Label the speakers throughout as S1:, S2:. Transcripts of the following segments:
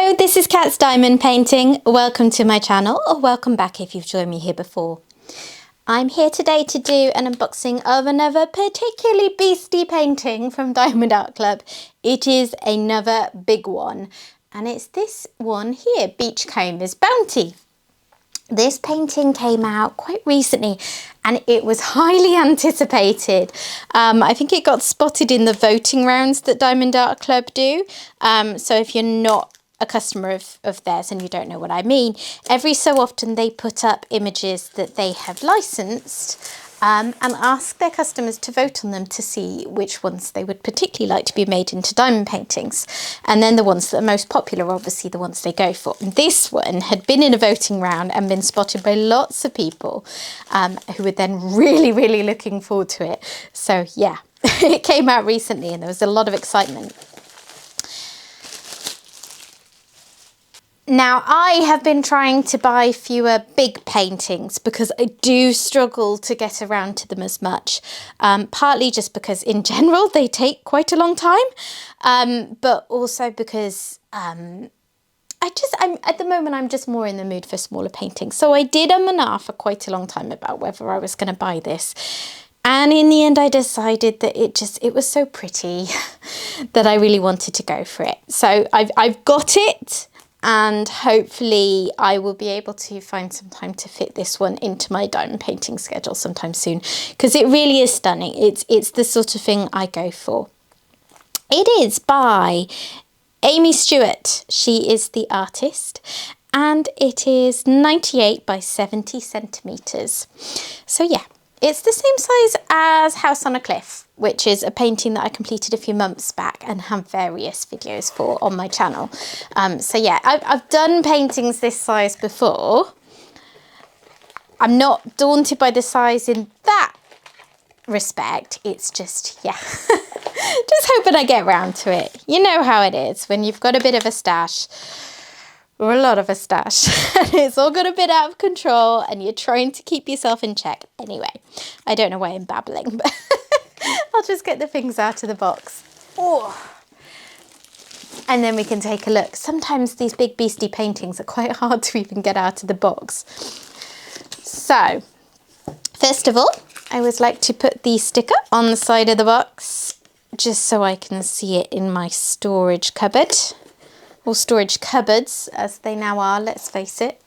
S1: Hello, this is Cat's Diamond Painting. Welcome to my channel, or welcome back if you've joined me here before. I'm here today to do an unboxing of another particularly beastly painting from Diamond Art Club. It is another big one, and it's this one here, Beachcombers Bounty. This painting came out quite recently and it was highly anticipated. I think it got spotted in the voting rounds that Diamond Art Club do. So if you're not a customer of theirs and you don't know what I mean, every so often they put up images that they have licensed and ask their customers to vote on them to see which ones they would particularly like to be made into diamond paintings. And then the ones that are most popular are obviously the ones they go for. And this one had been in a voting round and been spotted by lots of people who were then really looking forward to it. So yeah, it came out recently and there was a lot of excitement. Now, I have been trying to buy fewer big paintings because I do struggle to get around to them as much. Partly just because in general they take quite a long time, but also because I'm at the moment I'm just more in the mood for smaller paintings. So I did and ah for quite a long time about whether I was going to buy this. And in the end, I decided that it was so pretty that I really wanted to go for it. So I've got it. And hopefully I will be able to find some time to fit this one into my diamond painting schedule sometime soon, because it really is stunning. It's the sort of thing I go for. It is by Amy Stewart. She is the artist, and it is 98 by 70 centimetres. So yeah, it's the same size as House on a Cliff, which is a painting that I completed a few months back and have various videos for on my channel. So yeah, I've done paintings this size before. I'm not daunted by the size in that respect. It's just, yeah, just hoping I get round to it. You know how it is when you've got a bit of a stash, or a lot of a stash, and it's all got a bit out of control and you're trying to keep yourself in check. Anyway, I don't know why I'm babbling, but I'll just get the things out of the box. Oh. And then we can take a look. Sometimes these big beastly paintings are quite hard to even get out of the box. So, first of all, I always like to put the sticker on the side of the box, just so I can see it in my storage cupboard. Or storage cupboards, as they now are, let's face it.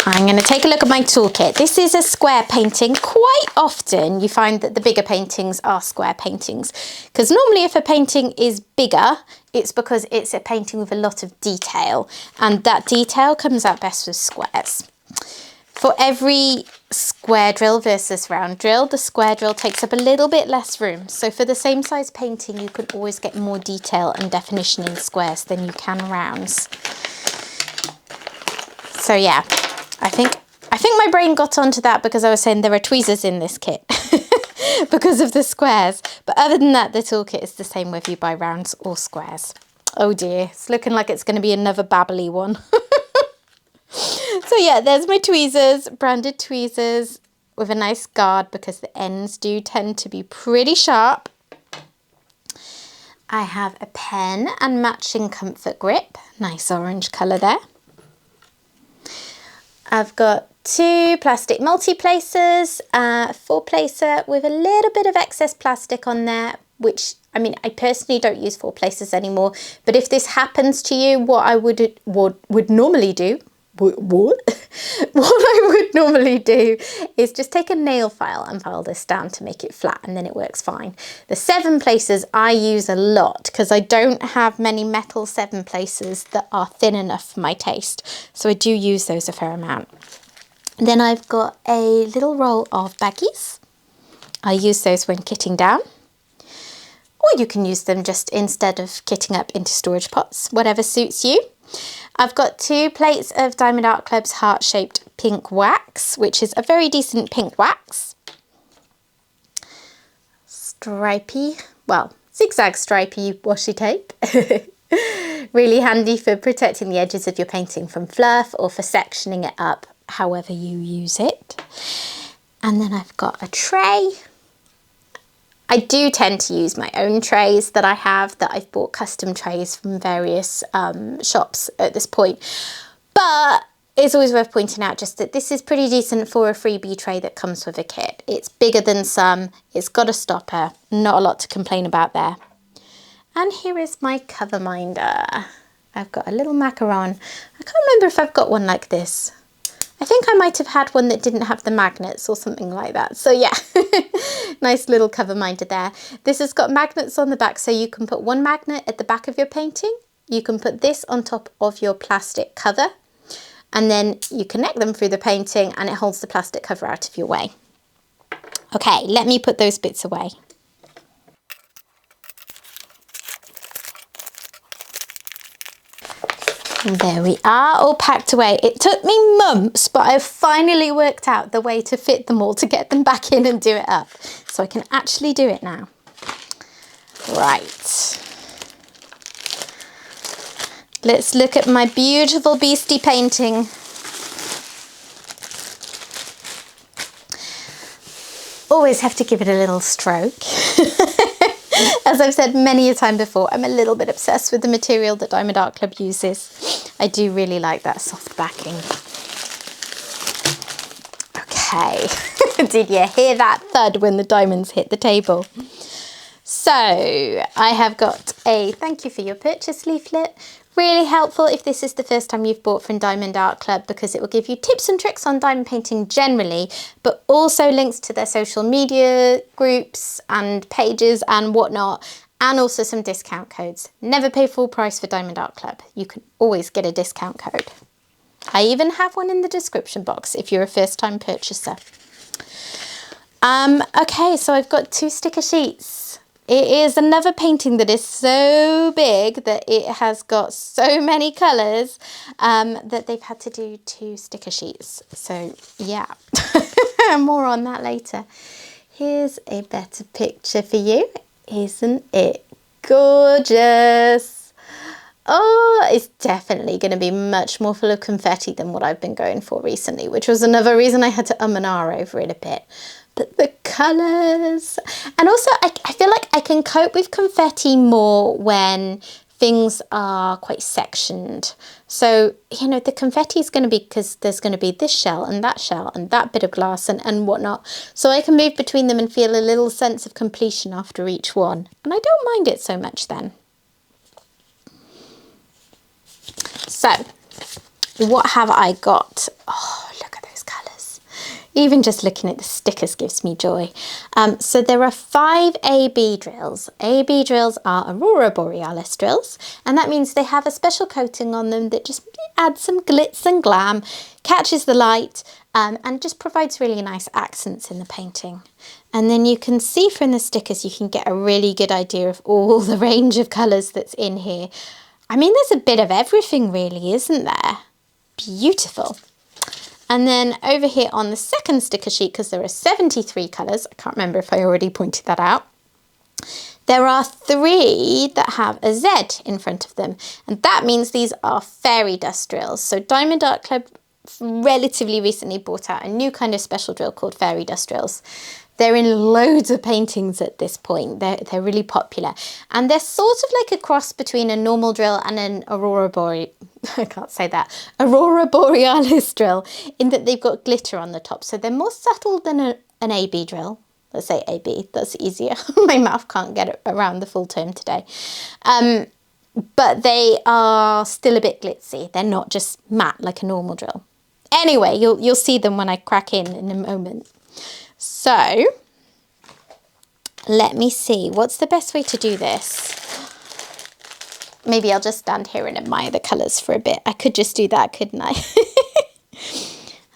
S1: I'm going to take a look at my toolkit. This is a square painting. Quite often you find that the bigger paintings are square paintings, because normally if a painting is bigger, it's because it's a painting with a lot of detail, and that detail comes out best with squares. For every square drill versus round drill, the square drill takes up a little bit less room. So for the same size painting, you can always get more detail and definition in squares than you can rounds. So yeah, I think my brain got onto that because I was saying there are tweezers in this kit because of the squares. But other than that, the toolkit is the same whether you buy rounds or squares. Oh dear, it's looking like it's going to be another babbly one. So yeah, there's my tweezers, branded tweezers with a nice guard because the ends do tend to be pretty sharp. I have a pen and matching comfort grip, nice orange colour there. I've got two plastic multi-placers, 4-placer with a little bit of excess plastic on there, which, I mean, I personally don't use 4-placers anymore, but if this happens to you, what I would normally do, what I would normally do is just take a nail file and file this down to make it flat, and then it works fine. The 7-placers I use a lot because I don't have many metal 7-placers that are thin enough for my taste, so I do use those a fair amount. Then I've got a little roll of baggies. I use those when kitting down, or you can use them just instead of kitting up into storage pots, whatever suits you. I've got 2 plates of Diamond Art Club's heart-shaped pink wax, which is a very decent pink wax. Stripy, well, zigzag stripy washi tape. Really handy for protecting the edges of your painting from fluff or for sectioning it up, however you use it. And then I've got a tray I do tend to use my own trays that I have, that I've bought custom trays from various shops at this point. But it's always worth pointing out just that this is pretty decent for a freebie tray that comes with a kit. It's bigger than some, it's got a stopper, not a lot to complain about there. And here is my cover minder. I've got a little macaron. I can't remember if I've got one like this. I think I might have had one that didn't have the magnets or something like that. So yeah, nice little cover minder there. This has got magnets on the back, so you can put one magnet at the back of your painting. You can put this on top of your plastic cover, and then you connect them through the painting and it holds the plastic cover out of your way. Okay, let me put those bits away. And there we are, all packed away. It took me months, but I've finally worked out the way to fit them all, to get them back in and do it up. So I can actually do it now. Right. Let's look at my beautiful beastie painting. Always have to give it a little stroke. As I've said many a time before, I'm a little bit obsessed with the material that Diamond Art Club uses. I do really like that soft backing. Okay, did you hear that thud when the diamonds hit the table? So I have got a thank you for your purchase leaflet. Really helpful if this is the first time you've bought from Diamond Art Club, because it will give you tips and tricks on diamond painting generally, but also links to their social media groups and pages and whatnot, and also some discount codes. Never pay full price for Diamond Art Club. You can always get a discount code. I even have one in the description box if you're a first time purchaser. Okay, so I've got 2 sticker sheets. It is another painting that is so big that it has got so many colours that they've had to do 2 sticker sheets. So yeah, more on that later. Here's a better picture for you. Isn't it gorgeous? Oh, it's definitely going to be much more full of confetti than what I've been going for recently, which was another reason I had to and ah over it a bit. But the colours, and also I feel like I can cope with confetti more when things are quite sectioned. So, you know, the confetti is going to be, because there's going to be this shell and that bit of glass and whatnot. So I can move between them and feel a little sense of completion after each one. And I don't mind it so much then. So, what have I got? Oh, look at those colours. Even just looking at the stickers gives me joy. So there are 5 AB drills. AB drills are Aurora Borealis drills, and that means they have a special coating on them that just adds some glitz and glam, catches the light, and just provides really nice accents in the painting. And then you can see from the stickers, you can get a really good idea of all the range of colours that's in here. I mean, there's a bit of everything really, isn't there? Beautiful. And then over here on the second sticker sheet, because there are 73 colours, I can't remember if I already pointed that out, there are 3 that have a Z in front of them. And that means these are fairy dust drills. So Diamond Art Club relatively recently brought out a new kind of special drill called fairy dust drills. They're in loads of paintings at this point. They're really popular. And they're sort of like a cross between a normal drill and an Aurora Borealis drill, in that they've got glitter on the top. So they're more subtle than an AB drill. Let's say AB, that's easier. My mouth can't get it around the full term today. But they are still a bit glitzy. They're not just matte like a normal drill. Anyway, you'll see them when I crack in a moment. So, let me see, what's the best way to do this? Maybe I'll just stand here and admire the colours for a bit. I could just do that, couldn't I?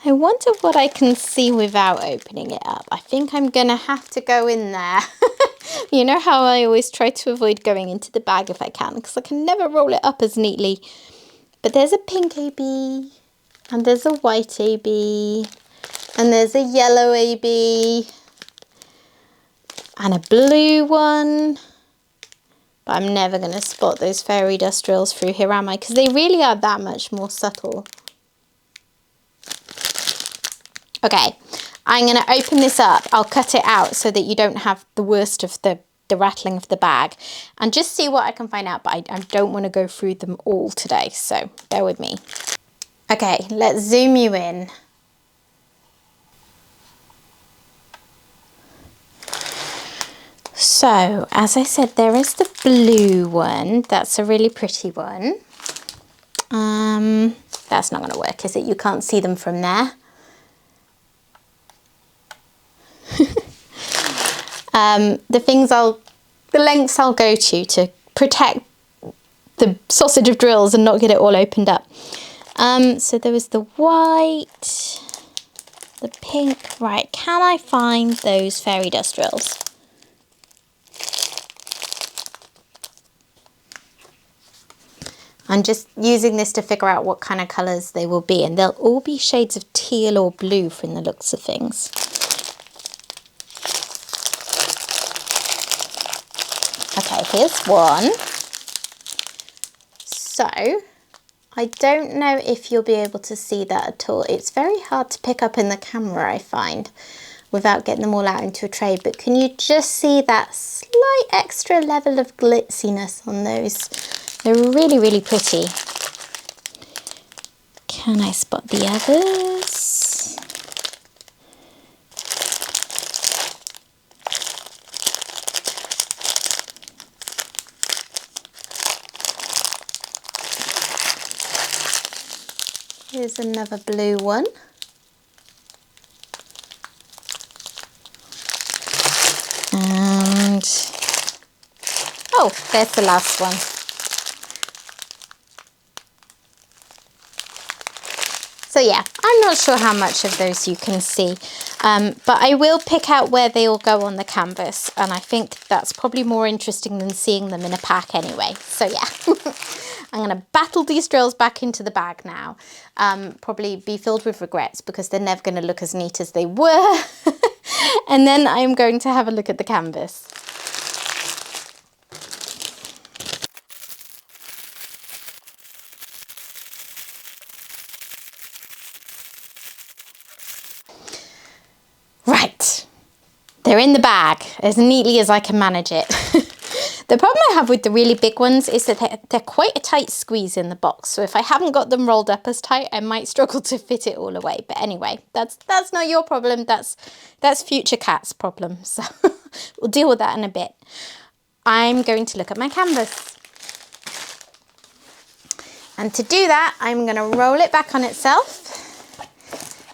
S1: I wonder what I can see without opening it up. I think I'm going to have to go in there. You know how I always try to avoid going into the bag if I can, because I can never roll it up as neatly. But there's a pink AB, and there's a white AB, and there's a yellow AB, and a blue one. But I'm never going to spot those fairy dust drills through here, am I? Because they really are that much more subtle. Okay, I'm going to open this up. I'll cut it out so that you don't have the worst of the rattling of the bag, and just see what I can find out, but I don't want to go through them all today, so bear with me. Okay, let's zoom you in. So, as I said, there is the blue one. That's a really pretty one. That's not going to work, is it? You can't see them from there. The lengths I'll go to protect the sausage of drills and not get it all opened up. So there was the white, the pink. Right, can I find those fairy dust drills? I'm just using this to figure out what kind of colours they will be, and they'll all be shades of teal or blue from the looks of things. Okay, here's one. So, I don't know if you'll be able to see that at all. It's very hard to pick up in the camera, I find, without getting them all out into a tray. But can you just see that slight extra level of glitziness on those? They're really, really pretty. Can I spot the others? Here's another blue one. And, oh, there's the last one. So yeah, I'm not sure how much of those you can see, but I will pick out where they all go on the canvas, and I think that's probably more interesting than seeing them in a pack anyway. So yeah, I'm going to battle these drills back into the bag now. Probably be filled with regrets because they're never going to look as neat as they were. And then I'm going to have a look at the canvas. Right, they're in the bag as neatly as I can manage it. The problem I have with the really big ones is that they're quite a tight squeeze in the box. So if I haven't got them rolled up as tight, I might struggle to fit it all away. But anyway, that's not your problem. That's future Cat's problem. So we'll deal with that in a bit. I'm going to look at my canvas. And to do that, I'm going to roll it back on itself,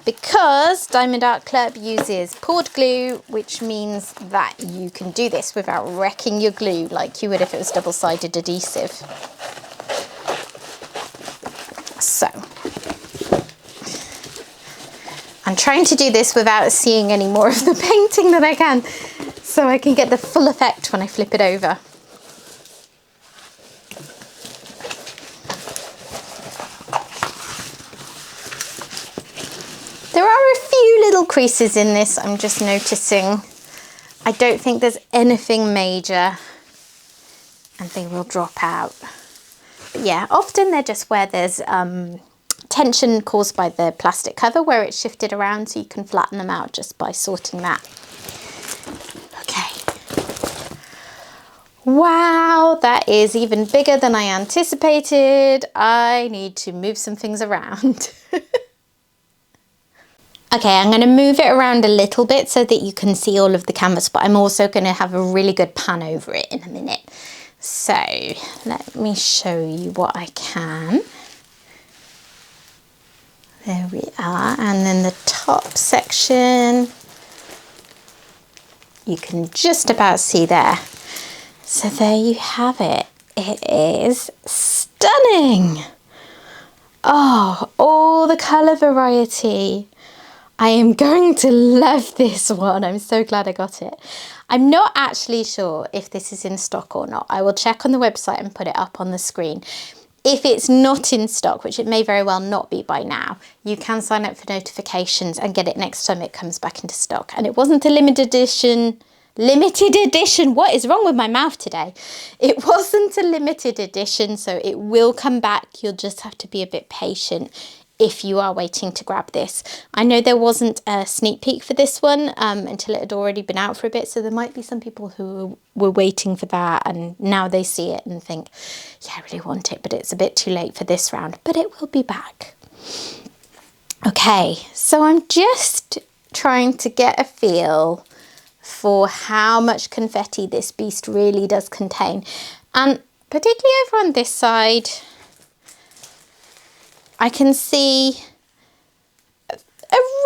S1: because Diamond Art Club uses poured glue, which means that you can do this without wrecking your glue like you would if it was double-sided adhesive. So, I'm trying to do this without seeing any more of the painting that I can, so I can get the full effect when I flip it over. There are a few little creases in this, I'm just noticing. I don't think there's anything major, and they will drop out. But yeah, often they're just where there's tension caused by the plastic cover where it's shifted around, so you can flatten them out just by sorting that. Okay. Wow, that is even bigger than I anticipated. I need to move some things around. Okay, I'm going to move it around a little bit so that you can see all of the canvas, but I'm also going to have a really good pan over it in a minute. So let me show you what I can. There we are, and then the top section, you can just about see there. So there you have it. It is stunning. Oh, all the colour variety. I am going to love this one. I'm so glad I got it. I'm not actually sure if this is in stock or not. I will check on the website and put it up on the screen. If it's not in stock, which it may very well not be by now, you can sign up for notifications and get it next time it comes back into stock. And it wasn't a limited edition. What is wrong with my mouth today? It wasn't a limited edition, so it will come back. You'll just have to be a bit patient. if you are waiting to grab this. I know there wasn't a sneak peek for this one until it had already been out for a bit, so there might be some people who were waiting for that and now they see it and think, yeah, I really want it, but it's a bit too late for this round, but it will be back. Okay, so I'm just trying to get a feel for how much confetti this beast really does contain, and particularly over on this side I can see a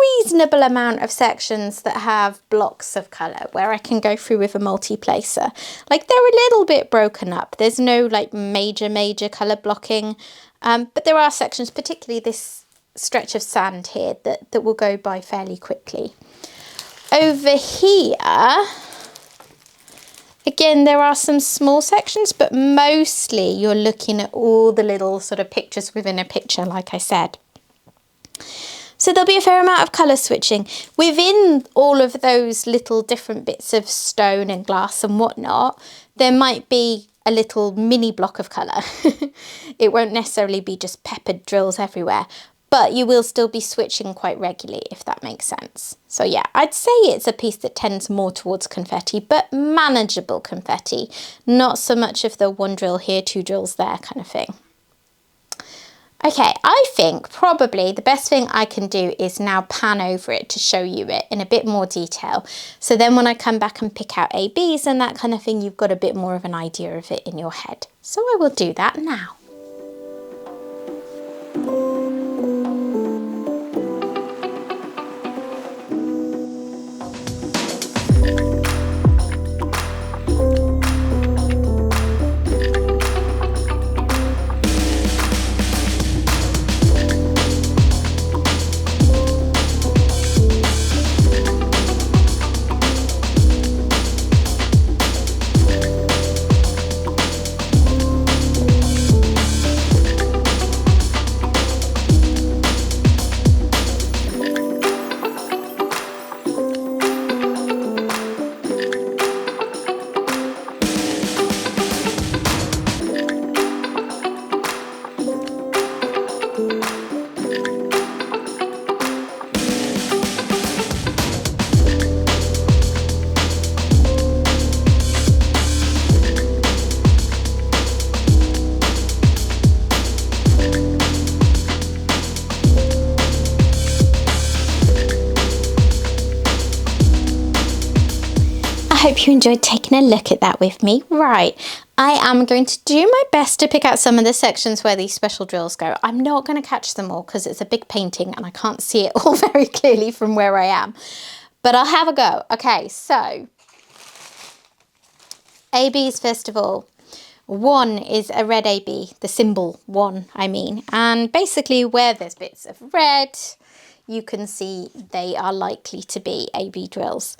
S1: reasonable amount of sections that have blocks of colour where I can go through with a multi-placer. Like, they're a little bit broken up. There's no like major colour blocking, but there are sections, particularly this stretch of sand here, that will go by fairly quickly. Over here, again, there are some small sections, but mostly you're looking at all the little sort of pictures within a picture, like I said. So there'll be a fair amount of colour switching. Within all of those little different bits of stone and glass and whatnot, there might be a little mini block of colour. It won't necessarily be just peppered drills everywhere, but you will still be switching quite regularly, if that makes sense. So yeah, I'd say it's a piece that tends more towards confetti, but manageable confetti. Not so much of the one drill here, two drills there kind of thing. Okay, I think probably the best thing I can do is now pan over it to show you it in a bit more detail. So then when I come back and pick out ABs and that kind of thing, you've got a bit more of an idea of it in your head. So I will do that now. I hope you enjoyed taking a look at that with me. Right, I am going to do my best to pick out some of the sections where these special drills go. I'm not going to catch them all because it's a big painting and I can't see it all very clearly from where I am. But I'll have a go. Okay, so ABs first of all. One is a red AB, the symbol 1, I mean. And basically where there's bits of red, you can see they are likely to be AB drills.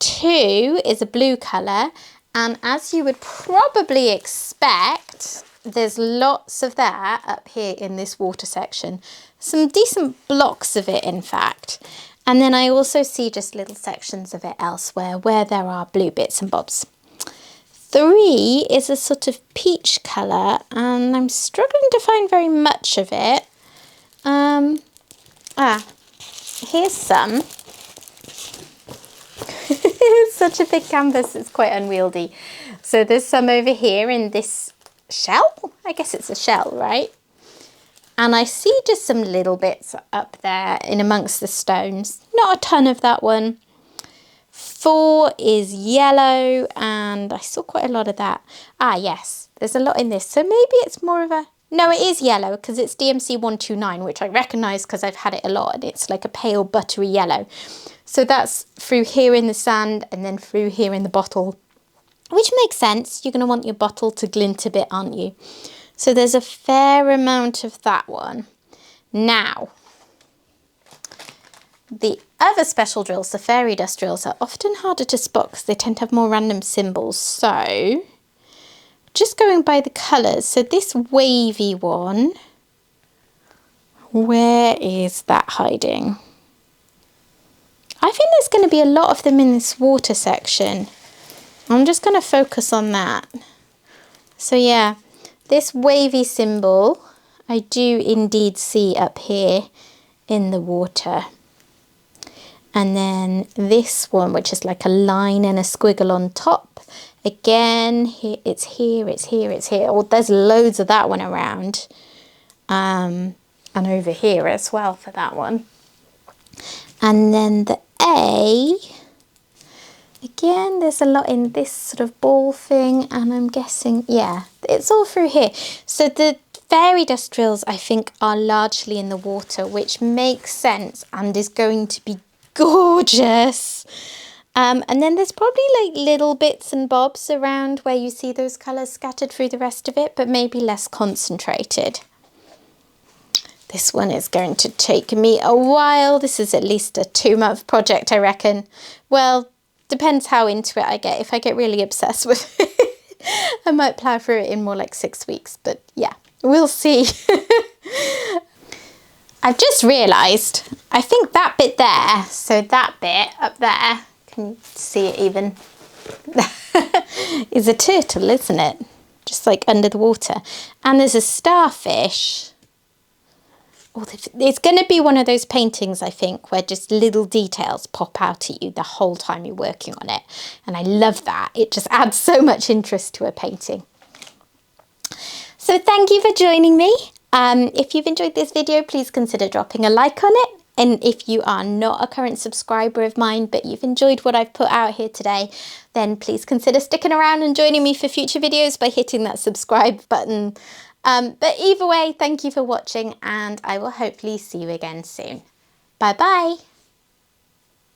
S1: 2 is a blue colour, and as you would probably expect, there's lots of that up here in this water section. Some decent blocks of it, in fact. And then I also see just little sections of it elsewhere where there are blue bits and bobs. 3 is a sort of peach colour, and I'm struggling to find very much of it. Here's some. It's such a big canvas, it's quite unwieldy. So there's some over here in this shell. I guess it's a shell, right? And I see just some little bits up there in amongst the stones. Not a ton of that one. 4 is yellow, and I saw quite a lot of that. Ah, yes, there's a lot in this. So maybe it's more of a... No, it is yellow because it's DMC 129, which I recognise because I've had it a lot, and it's like a pale buttery yellow. So that's through here in the sand and then through here in the bottle, which makes sense. You're going to want your bottle to glint a bit, aren't you? So there's a fair amount of that one. Now, the other special drills, the fairy dust drills, are often harder to spot because they tend to have more random symbols. So just going by the colours, so this wavy one, where is that hiding? I think there's going to be a lot of them in this water section. I'm just going to focus on that. So yeah, this wavy symbol, I do indeed see up here in the water. And then this one, which is like a line and a squiggle on top. Again, here, it's here, it's here, it's here. Oh, there's loads of that one around. And over here as well for that one. And then the A, again, there's a lot in this sort of ball thing. And I'm guessing, yeah, it's all through here. So the fairy dust drills, I think, are largely in the water, which makes sense and is going to be gorgeous. And then there's probably like little bits and bobs around where you see those colours scattered through the rest of it, but maybe less concentrated. This one is going to take me a while. This is at least a 2-month project, I reckon. Well, depends how into it I get. If I get really obsessed with it, I might plough through it in more like 6 weeks, but yeah, we'll see. I've just realised, I think that bit there, so that bit up there, can you see it even, is a turtle, isn't it? Just like under the water. And there's a starfish. Oh, it's going to be one of those paintings, I think, where just little details pop out at you the whole time you're working on it. And I love that. It just adds so much interest to a painting. So thank you for joining me. If you've enjoyed this video, please consider dropping a like on it. And if you are not a current subscriber of mine, but you've enjoyed what I've put out here today, then please consider sticking around and joining me for future videos by hitting that subscribe button. But either way, thank you for watching, and I will hopefully see you again soon. Bye bye.